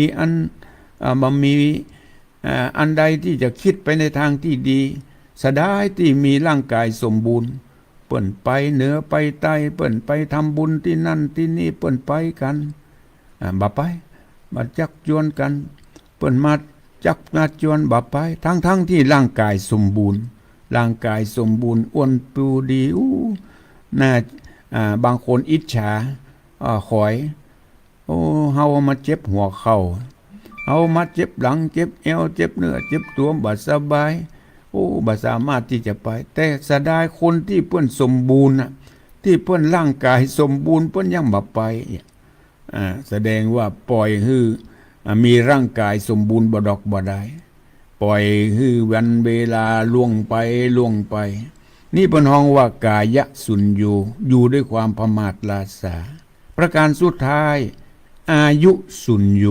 อันใดที่จะคิดไปในทางที่ดีสดายที่มีร่างกายสมบูรณ์เปิ้นไปเหนือไปใต้เปิ้นไปทำบุญที่นั่นที่นี่เปิ้นไปกันบ่ไปมาจักจวนกันเปิ้นมาจักมาจวนบ่ไปทั้งที่ร่างกายสมบูรณ์ร่างกายสมบูรณ์อ้วนปูดีน่าบางคนอิจฉาขอยเฮามาเจ็บหัวเข่าเอามาเจ็บหลังเจ็บเอวเจ็บเนื้อเจ็บตัวบ่สบายบ่สามารถที่จะไปแต่เสียดายคนที่เพิ่นสมบูรณ์ที่เพิ่นร่างกายสมบูรณ์เพิ่นยังบ่ไปแสดงว่าปล่อยให้มีร่างกายสมบูรณ์บ่ดอกบ่ได้ปล่อยให้วันเวลาล่วงไปนี่เพิ่นฮ้องว่ากายสุญโญอยู่ด้วยความประมาทลาสาประการสุดท้ายอายุสุญโญ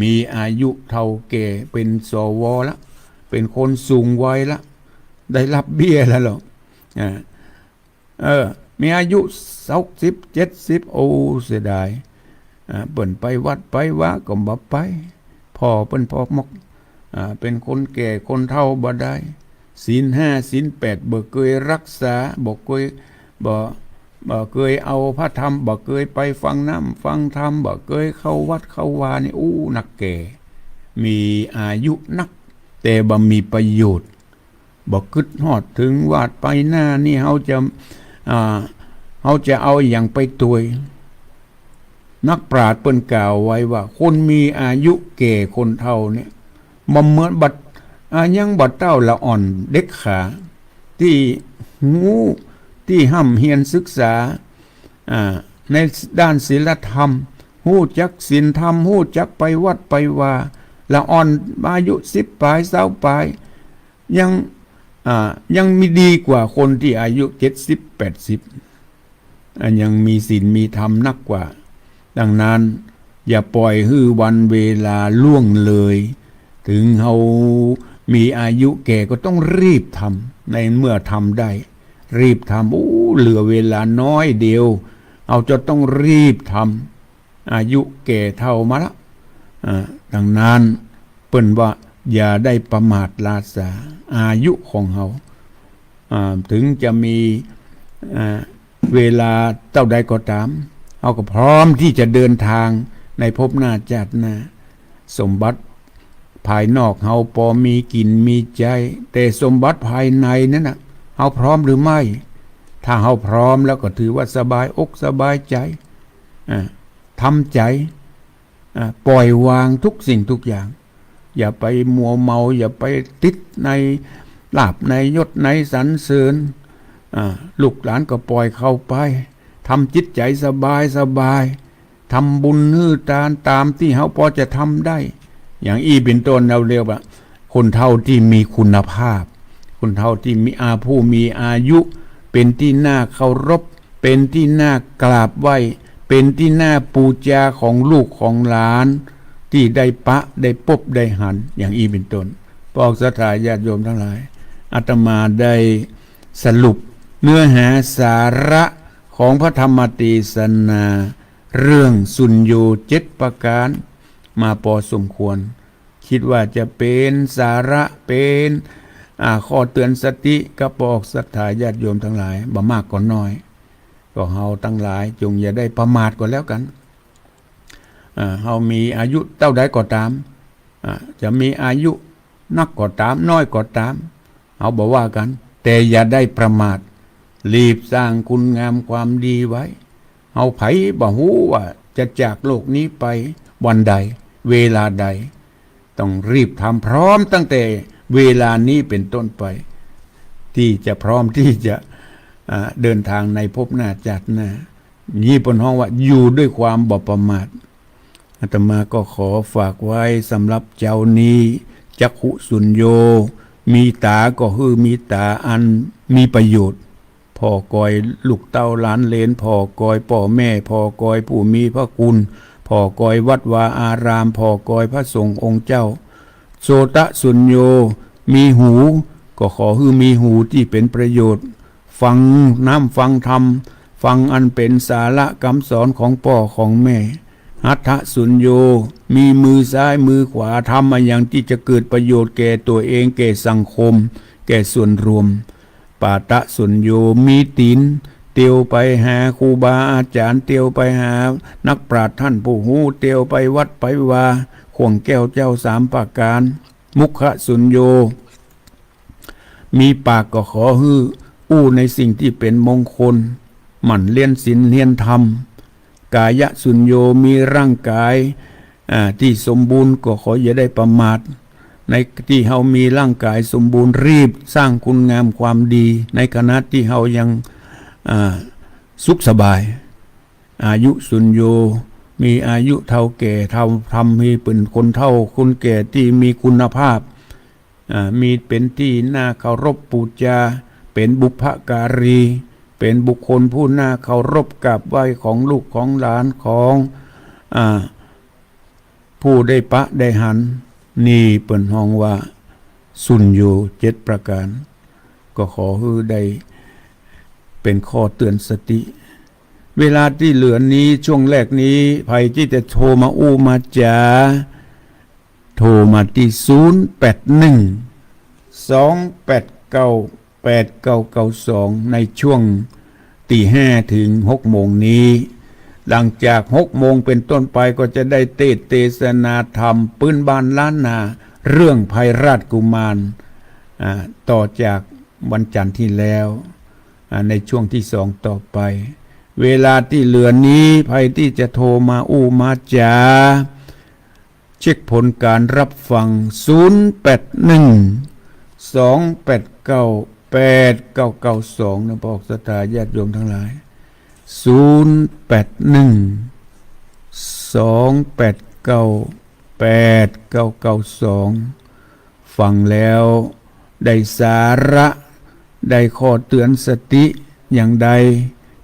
มีอายุเท่าแก่เป็นสวละเป็นคนสูงวัยละได้รับเบี้ยแล้วหรอกมีอายุ60 70เสียดายเปิ้นไปวัดไปว่าก็บ่ไปพ่อเปิ้นพ่อมกเป็นคนแก่คนเฒ่าบ่ได้ศีล5ศีล8บ่เคยรักษาบ่เคยเอาพระธรรมบ่เคยไปฟังน้ำฟังธรรมบ่เคยเข้าวัดเข้าวานี่นักแก่มีอายุนักแต่บ่มีประโยชน์บ่คิดฮอดถึงวาดไปหน้านี่เฮาจะเอาอย่างไปตวย นักปราชญ์เปิ้นกล่าวไว้ว่าคนมีอายุแก่คนเฒ่าเนี่ยบ่เหมือนบัดยังบัดเต้าละอ่อนเด็กขาที่งูที่ห้ำเฮียนศึกษาในด้านศีลธรรมฮู้จักศีลธรรมฮู้จักไปวัดไปว่าละอ่อนอายุ10ปลาย20ปลายยังมีดีกว่าคนที่อายุ70 80ยังมีศีลมีธรรมนักกว่าดังนั้นอย่าปล่อยให้วันเวลาล่วงเลยถึงเฮามีอายุแก่ก็ต้องรีบทำในเมื่อทำได้รีบทำเหลือเวลาน้อยเดียวเอาจะต้องรีบทำอายุแก่เท่ามาละดังนั้นเปิ้นว่าอย่าได้ประมาทลาสาอายุของเฮาถึงจะมีเวลาเท่าใดก็ตามเฮาก็พร้อมที่จะเดินทางในภพหน้าชาติหน้าสมบัติภายนอกเฮาพอมีกินมีใจแต่สมบัติภายในนั้นน่ะเฮาพร้อมหรือไม่ถ้าเฮาพร้อมแล้วก็ถือว่าสบายอกสบายใจทำใจปล่อยวางทุกสิ่งทุกอย่างอย่าไปมัวเมาอย่าไปติดในลาภในยศในสรรเสริญลูกหลานก็ปล่อยเข้าไปทำจิตใจสบายสบายทำบุญฮื้อทานตามที่เฮาพอจะทำได้อย่างเป็นต้นเราเรียกว่าคนเฒ่าที่มีคุณภาพคนเฒ่าที่มีผู้มีอายุเป็นที่น่าเคารพเป็นที่น่ากราบไหว้เป็นที่น่าปูจาของลูกของหลานที่ได้ปะได้ปบได้หันอย่างเป็นต้นพวกศรัทธาญาติโยมทั้งหลายอาตมาได้สรุปเนื้อหาสาระของพระธรรมเทศนาเรื่องสุญโญ7ประการมาพอสมควรคิดว่าจะเป็นสาระเป็นข้อเตือนสติกับพวกศรัทธาญาติโยมทั้งหลายบ่มากก็น้อยก็เฮาทั้งหลายจงอย่าได้ประมาทก็แล้วกันเฮามีอายุเท่าใดก็ตามจะมีอายุนักก็ตามน้อยก็ตามเฮาบ่ว่ากันแต่อย่าได้ประมาทรีบสร้างคุณงามความดีไว้เฮาไผบ่ฮู้ว่าจะจากโลกนี้ไปวันใดเวลาใดต้องรีบทำพร้อมตั้งแต่เวลานี้เป็นต้นไปที่จะพร้อมที่จะเดินทางในภพหน้าชาติหน้านี่เป็นห้องว่าอยู่ด้วยความบ่ประมาทอาตมาก็ขอฝากไว้สำหรับเจ้านี้จักขุสุญโญมีตาก็คือมีตาอันมีประโยชน์พ่อกอยลูกเต้าหลานเหลนพ่อกอยพ่อแม่พ่อกอยผู้มีพระคุณพ่อกอยวัดวาอารามพ่อกอยพระสงฆ์องค์เจ้าโสตสุญโญมีหูก็ขอให้มีหูที่เป็นประโยชน์ฟังน้ำฟังธรรมฟังอันเป็นสาระคำสอนของพ่อของแม่หัตถสุญโญมีมือซ้ายมือขวาทำมาอย่างที่จะเกิดประโยชน์แก่ตัวเองแก่สังคมแก่ส่วนรวมปาตะสุญโญมีตีนเตียวไปหาครูบาอาจารย์เตียวไปหานักปราชญ์ท่านผู้หูเตียวไปวัดไปว่าข่วงแก้วเจ้า3ประการมุขสุญโญมีปากก็ขอฮื้ออู้ในสิ่งที่เป็นมงคลหมั่นเรียนศีลเรียนธรรมกายสุญโญมีร่างกายที่สมบูรณ์ก็ขออย่าได้ประมาทในที่เฮามีร่างกายสมบูรณ์รีบสร้างคุณงามความดีในขณะที่เฮายังสุขสบายอายุสุญโญมีอายุเท่าแก่เท่าทำให้เป็นคนเท่าคนแก่ที่มีคุณภาพมีเป็นที่น่าเคารพบูชาเป็นบุพการีเป็นบุคคลผู้น่าเคารพกราบไหว้ของลูกของหลานของผู้ได้ปะได้หันนี่เปิ่นห้องว่าสุญโญ7ประการก็ขอให้ได้เป็นข้อเตือนสติเวลาที่เหลือนี้ช่วงแรกนี้ใครที่จะโทรมาอู้มาจาโทรมาที่081-289-8992ในช่วงตี5ถึง6โมงนี้หลังจาก6โมงเป็นต้นไปก็จะได้เทศนาธรรมปืนบ้านล้านนาเรื่องภัยราชกุมารต่อจากวันจันทร์ที่แล้วในช่วงที่2ต่อไป เวลาที่เหลือนี้ใครที่จะโทรมาอู้มาจาเช็คผลการรับฟัง0812898992นะบอกศรัทธาญาติโยมทั้งหลาย0812898992ฟังแล้วได้สาระได้ข้อเตือนสติอย่างใด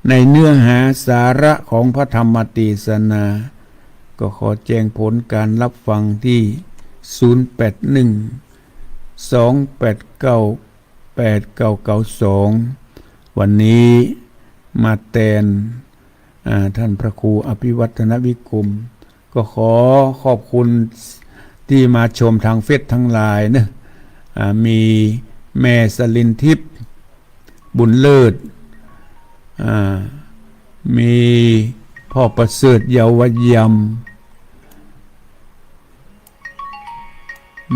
ในเนื้อหาสาระของพระธรรมเทศนาก็ขอแจ้งผลการรับฟังที่0812898992วันนี้มาแทนท่านพระครูอภิวัฒนวิกรมก็ขอขอบคุณที่มาชมทางเฟซทั้งหลายนะมีแม่สลินทิพย์บุญเลิศมีพ่อประเสริฐเยาวยม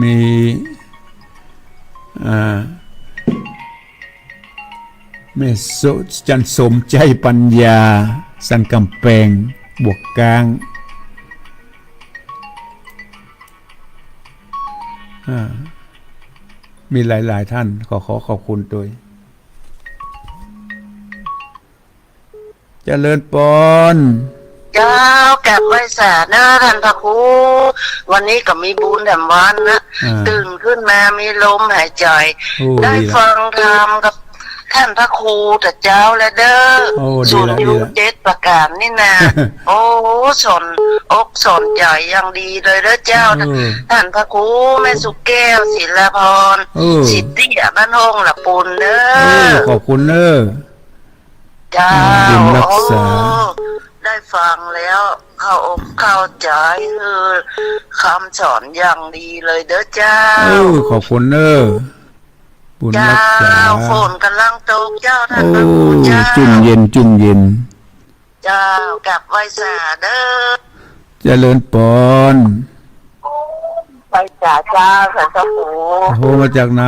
มีแม่จันสมใจปัญญาสันกำแพงบวกกลางมีหลายๆท่านขอขอบคุณด้วยเจริญปอนเจ้าแก็บไว้แสนนะท่านพระครูวันนี้ก็มีบุญแถมวันนะตื่นขึ้นมามีลมหายใจได้ฟังธรรมกับท่านพระครูแต่เจ้าและเด้อส่วนยู7ประการนี่นะโอ้สนอกสนใจอย่างดีเลยเด้อเจ้าท่านพระครูแม่สุแก้วศิลาพรสิทธิบ้านห้องละปุนเด้อขอบคุณเด้อเจ้าได้ฟังแล้วเข้าใจคือคำสอนอย่างดีเลยเด้อเจ้าขอบคุณเด้อบุญรักษาฝนกำลังตกเจ้าท่านพระครูเจ้าจุ่มเย็นเจ้ากลับไว้สาเด้อเจริญปอนไปจ่าเจ้าท่านพระครูโทรมาจากไหน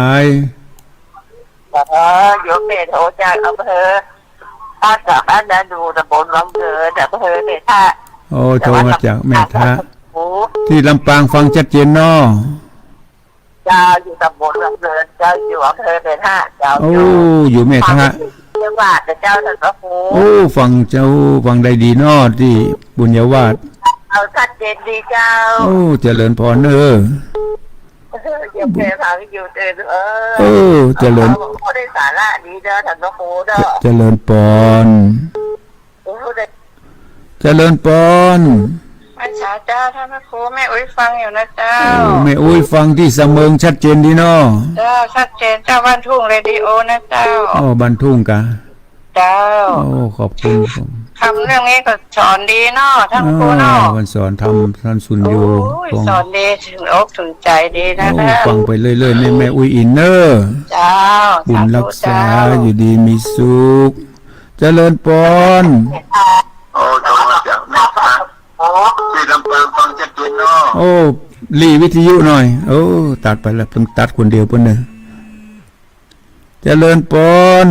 ยกเดชโทรจากอำเภอถ้าจากบ้านนาดูตำบลวังเกิดอำเภอเมท่าโทรมาจากแม่ท่าที่ลำปางฟังชัดเจนเนาะเจ้าอยู่ตำบลวังเกิดเจ้าอยู่อำเภอเมท่าเจ้าอยู่แม่ท่าจังหวัดเจ้าท่านพระครูฟังได้ดีเนาะที่บุญญาวาสเอาชัดเจนดีเจ้าเจริญพรเด้ออย่าแพ้ทางอยู่เตือนเจริญเขาได้สาระดีเด้อท่านพระครูเด้อเจริญปอนเจริญปอนพระเจ้าท่านพระครูแม่อุ้ยฟังอยู่นะเจ้าแม่อุ้ยฟังที่เสมิงชัดเจนดีเนาะเจ้าชัดเจนเจ้าบ้านทุ่งเรดิโอนะเจ้าบ้านทุ่งกะเจ้าขอบคุณคำเรื่องนี้ก็สอนดีเนาะท่านครูเนาะมันสอนทำท่านสุนโยสอนดีถึงอกถึงใจดีนะฟังไปเรื่อยๆแม่อุ้ยอินเนอร์เจ้าบุญรักษาอยู่ดีมีสุขเจริญปอนโทรมาจากแม่ท่าที่ลำปางฟังชัดเจนเนาะรีวิทยุหน่อยตัดไปแล้วเพิ่งตัดคนเดียวปุ่นเนี่ยเจริญปอน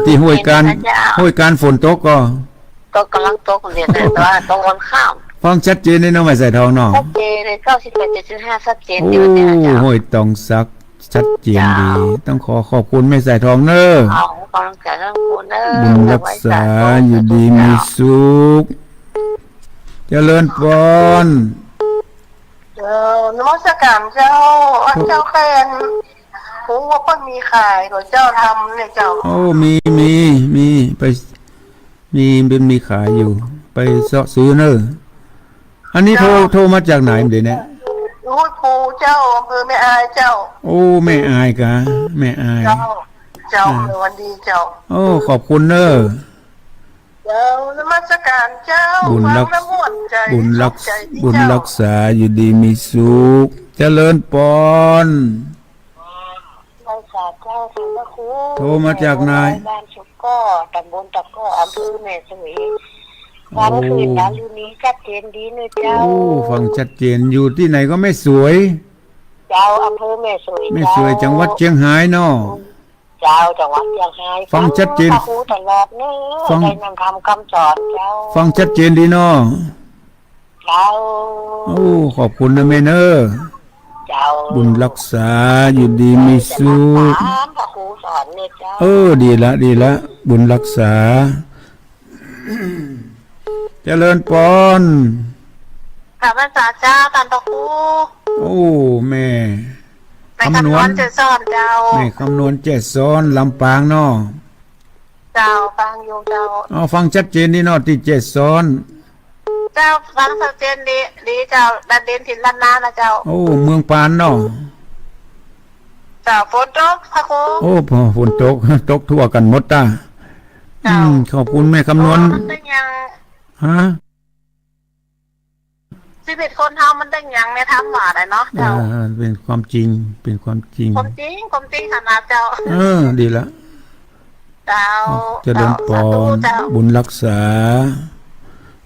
ที่ห้วยการฝนตกก็กำลังตกเนี่ยแต่ว่าตรงวันข้ามฟังชัดเจนในน้องใหม่ใส่ทองเนาะชัดเจนเลย98.5ชัดเจนอยู่เนี่ยห้วยตองซักชัดเจนดีต้องขอบคุณแม่ใส่ทองเนอะกำลังใจทั้งคุณเนอะบุญรักษาอยู่ดีมีสุขเจริญพรนมัสการเจ้าแค่ผมว่าก็มีขายของเจ้าทำเนี่ยเจ้ามีไปมีขายอยู่ไปซื้อเนอะอันนี้โทรมาจากไหนเดี๋ยวนี้ห้วยปูเจ้าอำเภอแม่อายเจ้าแม่อายกะแม่อายเจ้าวันดีเจ้าขอบคุณเนอะเจ้านมัสการเจ้าบุญรักษาอยู่ดีมีสุขเจริญปอนโทรมาจากไหนบ้านชุกก็ตำบลตะก้ออำเภอแม่สวยความคืนนั้นรูนี้ชัดเจนดีเลยเจ้าฟังชัดเจนอยู่ที่ไหนก็ไม่สวยเจ้าอำเภอแม่สวยจังหวัดเชียงรายเนาะ เจ้าจังหวัดเชียงราย ฟังชัดเจน พระครูตลอดเนอะ ฟัง ได้นำคำคำสอนเจ้า ฟังชัดเจนดีเนาะ เจ้า โอ้ขอบคุณนะแม่เนอ เจ้า บุญรักษาอยู่ดีมีสุข พระครูสอนเนี่ยเจ้า ดีละดีละบุญรักษาเจริญปอน กลับภาษาเจ้าตันตะครู โอ้แม่ ในคำนวณจะสอนเจ้า แม่คำนวณเจ็ดซ้อนลำปางเนาะ เจ้าฟังอยู่เจ้า เอาฟังชัดเจนดีเนาะที่เจ็ดซ้อน เจ้าฟังชัดเจนดีเจ้าดันเด่นถิ่นล้านนานะเจ้า โอ้เมืองปานเนาะ เจ้าฝนตกพระครู โอ้พอฝนตก ตกทั่วกันหมดตา เจ้า ขอบคุณแม่คำนวณ มันได้ยัง ฮะ 11 คนเฮามันได้ยังในทำหวาดเนาะเจ้า เป็นความจริงเป็นความจริง ผมจริงขนาดเจ้า ดีละ เจ้า เจริญปอ สาธุ น เจ้า บุญรักษา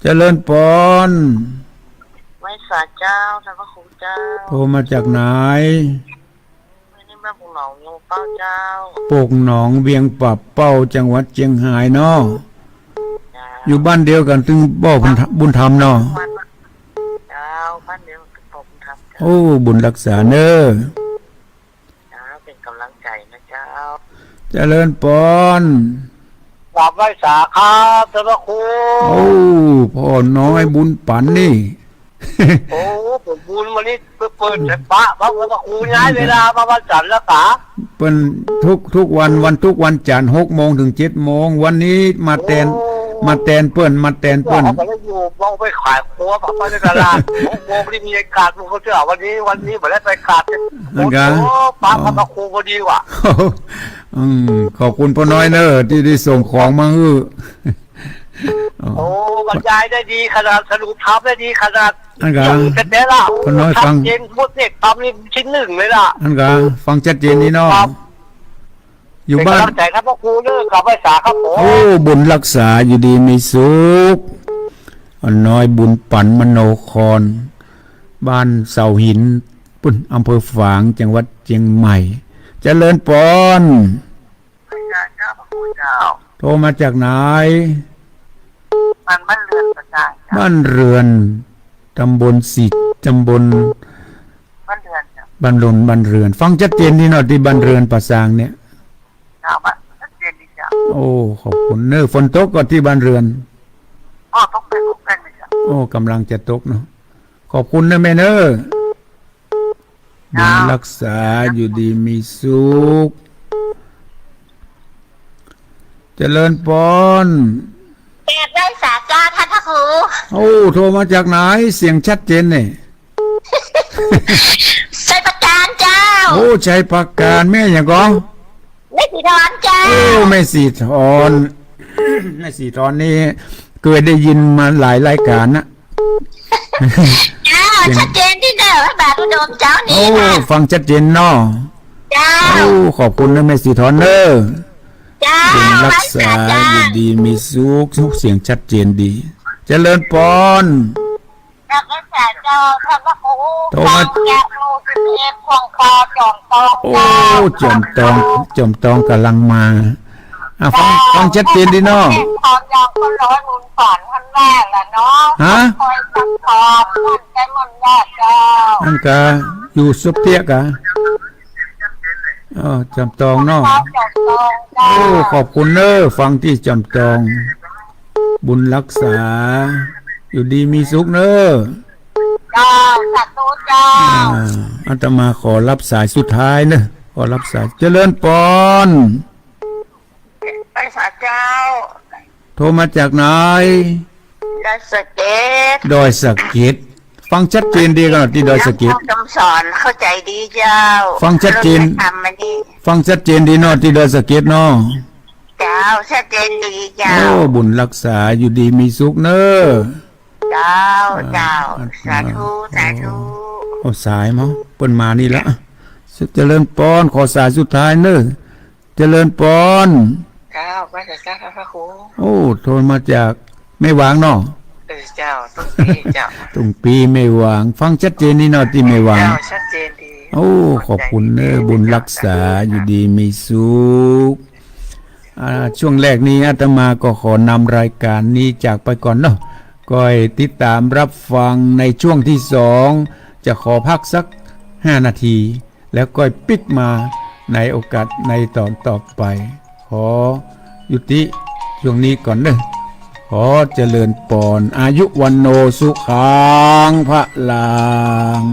เจริญปอน ไว้สาเจ้าท่านพระครูเจ้า โทรมาจากไหน ไม่ได้แม่บุญหนองยงเป้าเจ้า โป่งหนองเวียงปับเป้าจังหวัดเชียงรายเนาะ เจ้า อยู่บ้านเดียวกันถึงบ่อบุญธรรมเนาะ วันเจ้าบ้านเดียวกับผมทำเจ้า โอ้บุญรักษาเน้อ เจ้าเป็นกำลังใจนะเจ้า เจริญปอน กราบไหว้สาครับท่านพระครู โอ้พ่อน้อยบุญปันนี่ โอ้ผมบุญวันนี้เปิดแต่พระพระครูย้ายเวลามาวันจันทร์แล้วกะ เป็นทุกวันทุกวันจันทร์6 โมงถึง7 โมงวันนี้มาแตนเปิ้น เขาไปอยู่มองไปขายครัวไปในตลาดโมงที่มีอากาศมันเขาเจอวันนี้มาได้ไปขาดโอ้พระครูพอดีว่ะ ขอบคุณพ่อน้อยเนอะที่ได้ส่งของมาฮื้อ โอ้บรรยายได้ดีขนาดสรุปทำได้ดีขนาด อันกะ เป็นแน่ละ พ่อน้อยฟัง เย็นพุทธเอกทำนี่ชิ้นหนึ่งเลยล่ะ อันกะฟังชัดเจนนี่เนาะอยู่บ้าน เป็นกำลังใจครับพระครูเลิกกลับไปสาครับผม โอ้บุญรักษาอยู่ดีมีสุขอันน้อยบุญปั่นมโนคร บ้านเสาหินปุ่นอำเภอฝางจังหวัดเชียงใหม่เจริญปอน เจ้าพระครูเจ้า โทรมาจากไหน มันบ้านเรือนประจาย บ้านเรือนตำบลสิตำบล บ้านเรือนเจ้า บ้านเรือน ฟังชัดเจนนี่เนาะที่บ้านเรือนป่าซางเนี่ย เจ้าบ้านชัดเจนดีเจ้า โอ้ขอบคุณเนอะฝนตกก็ที่บ้านเรือน อ๋อต้องเป็นของกันเลยเจ้า โอ้กำลังจะตกเนาะขอบคุณนะแม่เนอะบุญรักษาอยู่ดีมีสุขเจริญปอน เปิดได้สาจ้าท่านพระครู โอ้โทรมาจากไหนเสียงชัดเจนเนี่ย ใช้ประการเจ้า โอ้ใจปากการแม่อย่างก็ ไม่สีดอนเจ้า โอ้แม่สีทอน แม่สีทอนนี่เคยได้ยินมาหลายรายการนะ เจ้าชัดเจนที่เด้อพระบาทอุดมเจ้า โอ้ นี่นะ ฟังชัดเจนเนาะ เจ้า โอ้ขอบคุณนะแม่สีทอนเนอะ เจ้า บุญรักษา เจ้า อยู่ดีมีสุขทุกเสียงชัดเจนดี เจริญปอน รักษาเจ้าท่านพระครู โทรมา แกะโลสิเอ็ดของคอจอมตอง โอ้จอมตองกำลังมาฟังชัดเจนดีเนาะ ทองยาวก็ร้อยมุนฝันท่านแรกแหละเนาะ ฮะ คอยสังทองมันใจมันแรกเจ้า อันกะอยู่สุบเตียกะจอมตองเนาะ จอมตองเจ้า โอ้ขอบคุณเนอะฟังที่จอมตอง บุญรักษา อยู่ดีมีสุขเนอะ เจ้าสัตว์ตูเจ้า อาตมาขอรับสายสุดท้ายเนอะขอรับสายเจริญปอน ไปสาเจ้า โทรมาจากไหน ได้สเก็ต ดอยสะเก็ดฟังชัดเจนดีกันที่ดอยสะเก็ด คำสอนเข้าใจดีเจ้า ฟังชัดเจน ทำมานี่ ฟังชัดเจนดีเนาะที่ดอยสะเก็ดเนาะ เจ้าชัดเจนดีเจ้า โอ้บุญรักษาอยู่ดีมีสุขเนอะ เจ้าสาธุสาธุ โอ้สายมั้งเปิ้นมานี่ละเจริญปอนขอสายสุดท้ายเนอะเจริญปอน เจ้าไปสาเจ้าพระครู โอ้โทรมาจากไม่วางเนาะ เจ้าต้องปีเจ้า ตรงปีไม่วาง ฟังชัดเจนนี่เนาะที่ไม่วาง เจ้าชัดเจนดี โอ้ขอบคุณเนอบุญรักษาอยู่ดีมีสุขช่วงแรกนี้อาตมาก็ขอนำรายการนี้จากไปก่อนเนาะก็ให้ติดตามรับฟังในช่วงที่2จะขอพักสัก5 นาที แล้วก็ปิกมาในโอกาสในตอนต่อไป ขอยุติช่วงนี้ก่อนเด้อขอเจริญปอนอายุวันโนสุขังพระลัง